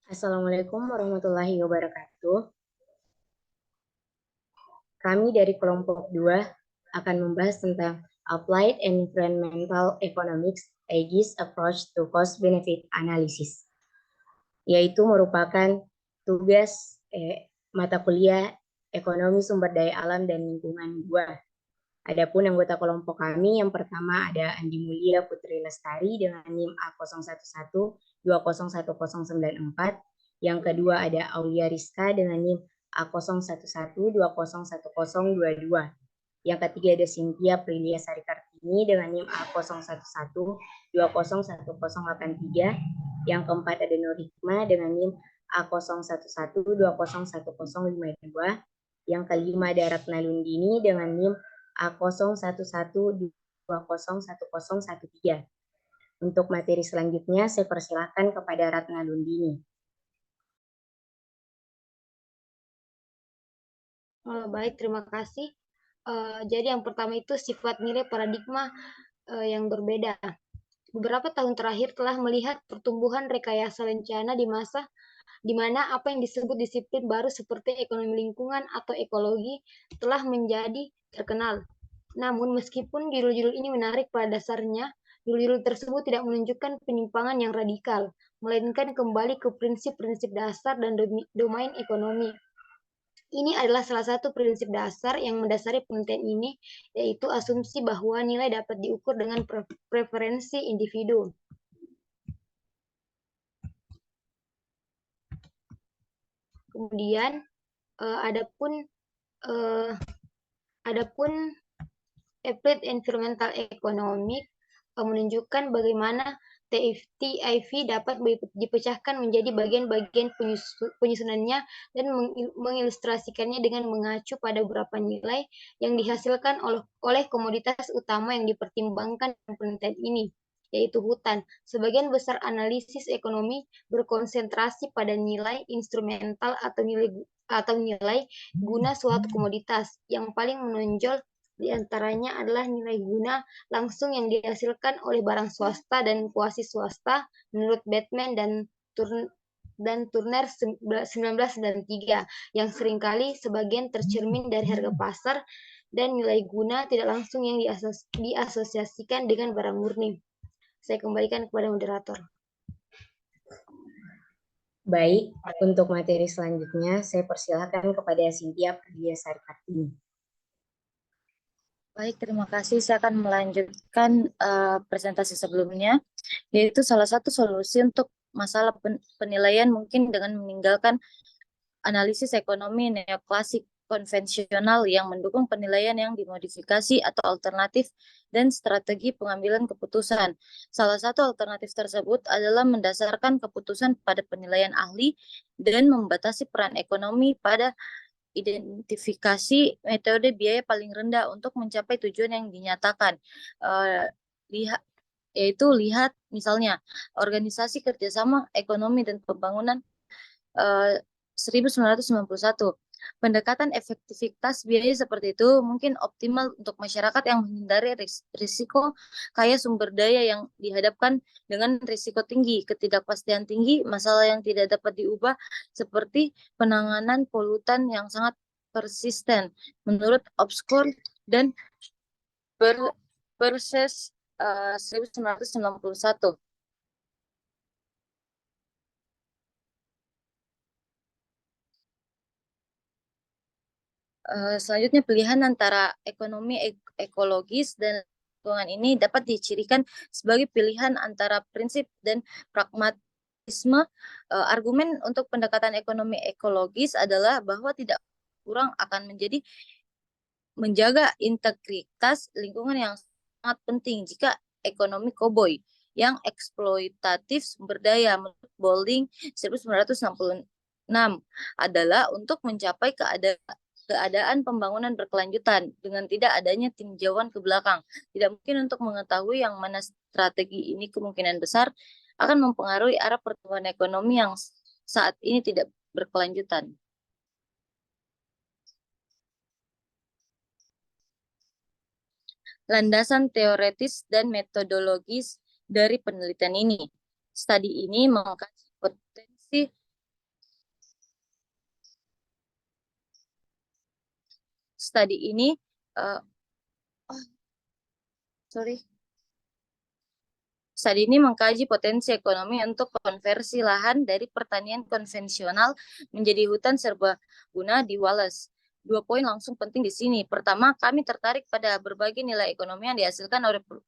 Assalamualaikum warahmatullahi wabarakatuh. Kami dari kelompok 2 akan membahas tentang Applied Environmental Economics (AEGIS) Approach to Cost Benefit Analysis, yaitu merupakan tugas mata kuliah Ekonomi Sumber Daya Alam dan Lingkungan 2. Adapun anggota kelompok kami yang pertama ada Andi Mulia Putri Lestari dengan NIM A0112011094. Yang kedua ada Aulia Rizka dengan NIM A0112011022. Yang ketiga ada Cynthia Prilia Sari Kartini dengan NIM A0112011083. Yang keempat ada Nur Hikmah dengan NIM A0112011052. Yang kelima ada Ratna Lundini dengan NIM A0112011013. Untuk materi selanjutnya, saya persilahkan kepada Ratna Lundini. Baik, terima kasih. Jadi yang pertama itu sifat nilai paradigma yang berbeda. Beberapa tahun terakhir telah melihat pertumbuhan rekayasa rencana di masa di mana apa yang disebut disiplin baru seperti ekonomi lingkungan atau ekologi telah menjadi terkenal. Namun meskipun judul-judul ini menarik pada dasarnya, judul-judul tersebut tidak menunjukkan penyimpangan yang radikal, melainkan kembali ke prinsip-prinsip dasar dan domain ekonomi. Ini adalah salah satu prinsip dasar yang mendasari penelitian ini, yaitu asumsi bahwa nilai dapat diukur dengan preferensi individu. Kemudian, adapun Applied Environmental Economics menunjukkan bagaimana TIV dapat dipecahkan menjadi bagian-bagian penyusunannya dan mengilustrasikannya dengan mengacu pada beberapa nilai yang dihasilkan oleh komoditas utama yang dipertimbangkan dalam penelitian ini, yaitu hutan. Sebagian besar analisis ekonomi berkonsentrasi pada nilai instrumental atau nilai guna suatu komoditas. Yang paling menonjol di antaranya adalah nilai guna langsung yang dihasilkan oleh barang swasta dan kuasi swasta menurut Batman dan Turner 1993 yang seringkali sebagian tercermin dari harga pasar dan nilai guna tidak langsung yang diasosiasikan dengan barang murni. Saya kembalikan kepada moderator. Baik, untuk materi selanjutnya saya persilakan kepada Cynthia Prilia Sari Kartini. Baik, terima kasih. Saya akan melanjutkan presentasi sebelumnya, yaitu salah satu solusi untuk masalah penilaian mungkin dengan meninggalkan analisis ekonomi neoklasik konvensional yang mendukung penilaian yang dimodifikasi atau alternatif dan strategi pengambilan keputusan. Salah satu alternatif tersebut adalah mendasarkan keputusan pada penilaian ahli dan membatasi peran ekonomi pada identifikasi metode biaya paling rendah untuk mencapai tujuan yang dinyatakan. Lihat misalnya Organisasi Kerjasama Ekonomi dan Pembangunan 1991. Pendekatan efektivitas biaya seperti itu mungkin optimal untuk masyarakat yang menghindari risiko kaya sumber daya yang dihadapkan dengan risiko tinggi, ketidakpastian tinggi, masalah yang tidak dapat diubah seperti penanganan polutan yang sangat persisten. Menurut Obscur dan Perses 1991. Selanjutnya pilihan antara ekonomi ekologis dan lingkungan ini dapat dicirikan sebagai pilihan antara prinsip dan pragmatisme. Argumen untuk pendekatan ekonomi ekologis adalah bahwa tidak kurang akan menjaga integritas lingkungan yang sangat penting jika ekonomi koboi yang eksploitatif sumber daya menurut Boulding 1966 adalah untuk mencapai keadaan pembangunan berkelanjutan dengan tidak adanya tinjauan ke belakang. Tidak mungkin untuk mengetahui yang mana strategi ini kemungkinan besar akan mempengaruhi arah pertumbuhan ekonomi yang saat ini tidak berkelanjutan. Landasan teoretis dan metodologis dari penelitian ini. Studi ini mengkaji potensi Studi ini Studi ini mengkaji potensi ekonomi untuk konversi lahan dari pertanian konvensional menjadi hutan serbaguna di Wallace. 2 poin langsung penting di sini. Pertama, kami tertarik pada berbagai nilai ekonomi yang dihasilkan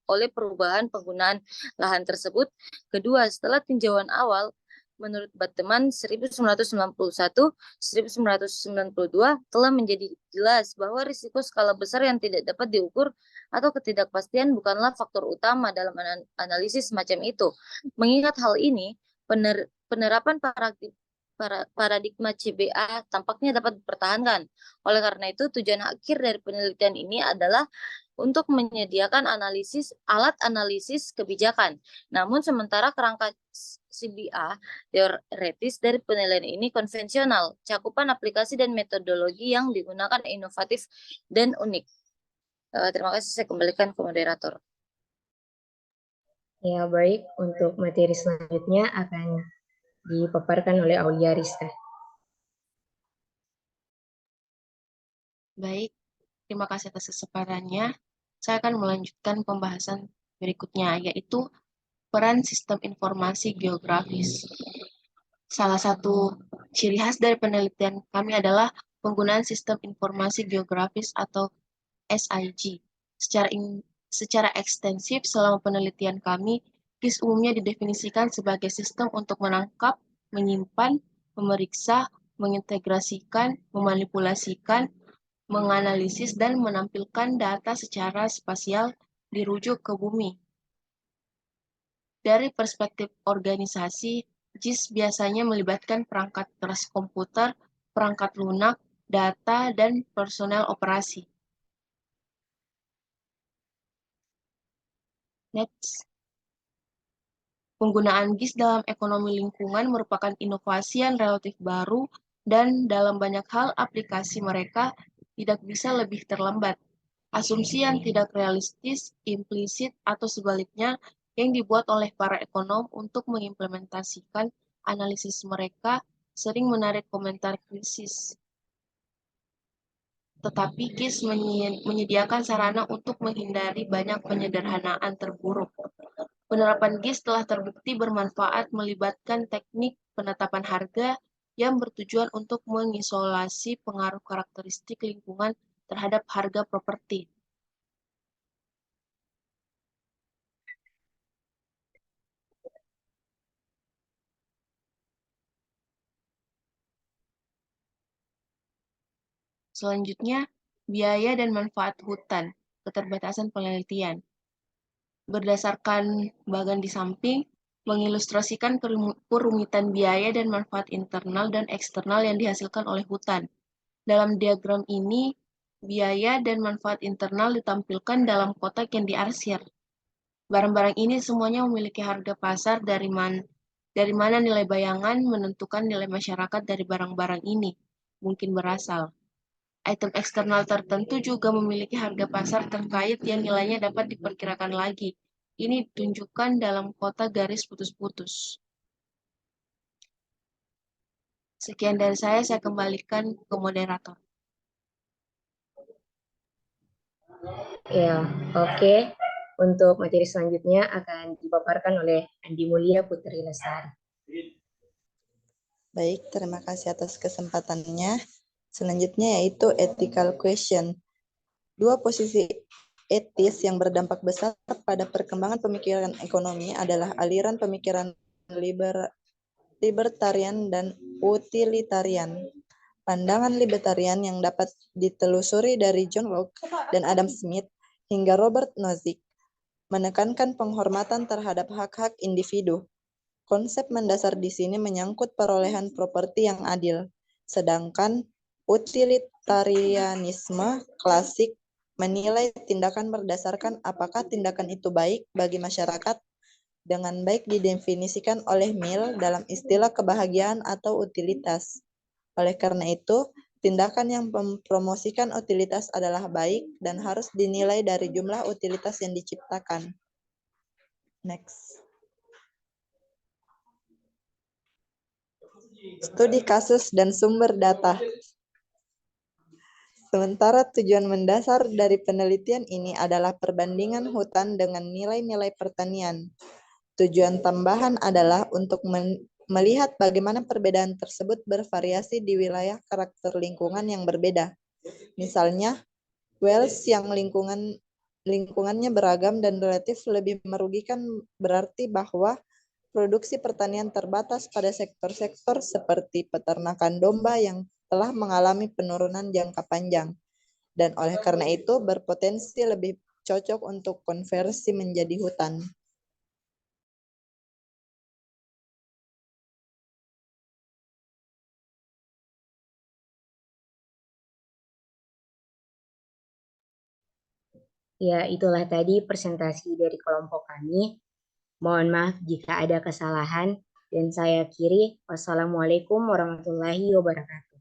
oleh perubahan penggunaan lahan tersebut. Kedua, setelah tinjauan awal, menurut Bateman 1991-1992 telah menjadi jelas bahwa risiko skala besar yang tidak dapat diukur atau ketidakpastian bukanlah faktor utama dalam analisis semacam itu. Mengingat hal ini, penerapan paradigma CBA tampaknya dapat dipertahankan. Oleh karena itu, tujuan akhir dari penelitian ini adalah untuk menyediakan alat analisis kebijakan. Namun sementara kerangka CBA teoretis dari penilaian ini konvensional, cakupan aplikasi dan metodologi yang digunakan inovatif dan unik. Terima kasih, saya kembalikan ke moderator. Ya, baik. Untuk materi selanjutnya akan dipaparkan oleh Aulia Rizka. Baik, terima kasih atas kesempatannya. Saya akan melanjutkan pembahasan berikutnya, yaitu peran sistem informasi geografis. Salah satu ciri khas dari penelitian kami adalah penggunaan sistem informasi geografis atau SIG. Secara ekstensif selama penelitian kami, GIS umumnya didefinisikan sebagai sistem untuk menangkap, menyimpan, memeriksa, mengintegrasikan, memanipulasikan, menganalisis, dan menampilkan data secara spasial dirujuk ke bumi. Dari perspektif organisasi, GIS biasanya melibatkan perangkat keras komputer, perangkat lunak, data, dan personel operasi. Next. Penggunaan GIS dalam ekonomi lingkungan merupakan inovasi yang relatif baru dan dalam banyak hal aplikasi mereka tidak bisa lebih terlambat. Asumsi yang tidak realistis, implisit, atau sebaliknya yang dibuat oleh para ekonom untuk mengimplementasikan analisis mereka sering menarik komentar kritis. Tetapi GIS menyediakan sarana untuk menghindari banyak penyederhanaan terburuk. Penerapan GIS telah terbukti bermanfaat melibatkan teknik penetapan harga yang bertujuan untuk mengisolasi pengaruh karakteristik lingkungan terhadap harga properti. Selanjutnya, biaya dan manfaat hutan, keterbatasan penelitian. Berdasarkan bagan di samping, mengilustrasikan kerumitan biaya dan manfaat internal dan eksternal yang dihasilkan oleh hutan. Dalam diagram ini, biaya dan manfaat internal ditampilkan dalam kotak yang diarsir. Barang-barang ini semuanya memiliki harga pasar dari mana nilai bayangan menentukan nilai masyarakat dari barang-barang ini mungkin berasal. Item eksternal tertentu juga memiliki harga pasar terkait yang nilainya dapat diperkirakan lagi. Ini ditunjukkan dalam kotak garis putus-putus. Sekian dari saya kembalikan ke moderator. Ya, oke. Untuk materi selanjutnya akan dipaparkan oleh Andi Mulia Putri Lestari. Baik, terima kasih atas kesempatannya. Selanjutnya yaitu ethical question. Dua posisi etis yang berdampak besar pada perkembangan pemikiran ekonomi adalah aliran pemikiran libertarian dan utilitarian. Pandangan libertarian yang dapat ditelusuri dari John Locke dan Adam Smith hingga Robert Nozick menekankan penghormatan terhadap hak-hak individu. Konsep mendasar di sini menyangkut perolehan properti yang adil, sedangkan utilitarianisme klasik menilai tindakan berdasarkan apakah tindakan itu baik bagi masyarakat. Dengan baik didefinisikan oleh Mill dalam istilah kebahagiaan atau utilitas. Oleh karena itu, tindakan yang mempromosikan utilitas adalah baik dan harus dinilai dari jumlah utilitas yang diciptakan. Next. Studi kasus dan sumber data. Sementara tujuan mendasar dari penelitian ini adalah perbandingan hutan dengan nilai-nilai pertanian. Tujuan tambahan adalah untuk melihat bagaimana perbedaan tersebut bervariasi di wilayah karakter lingkungan yang berbeda. Misalnya, Wales yang lingkungannya beragam dan relatif lebih merugikan berarti bahwa produksi pertanian terbatas pada sektor-sektor seperti peternakan domba yang telah mengalami penurunan jangka panjang, dan oleh karena itu berpotensi lebih cocok untuk konversi menjadi hutan. Ya, itulah tadi presentasi dari kelompok kami. Mohon maaf jika ada kesalahan, dan saya akhiri. Wassalamualaikum warahmatullahi wabarakatuh.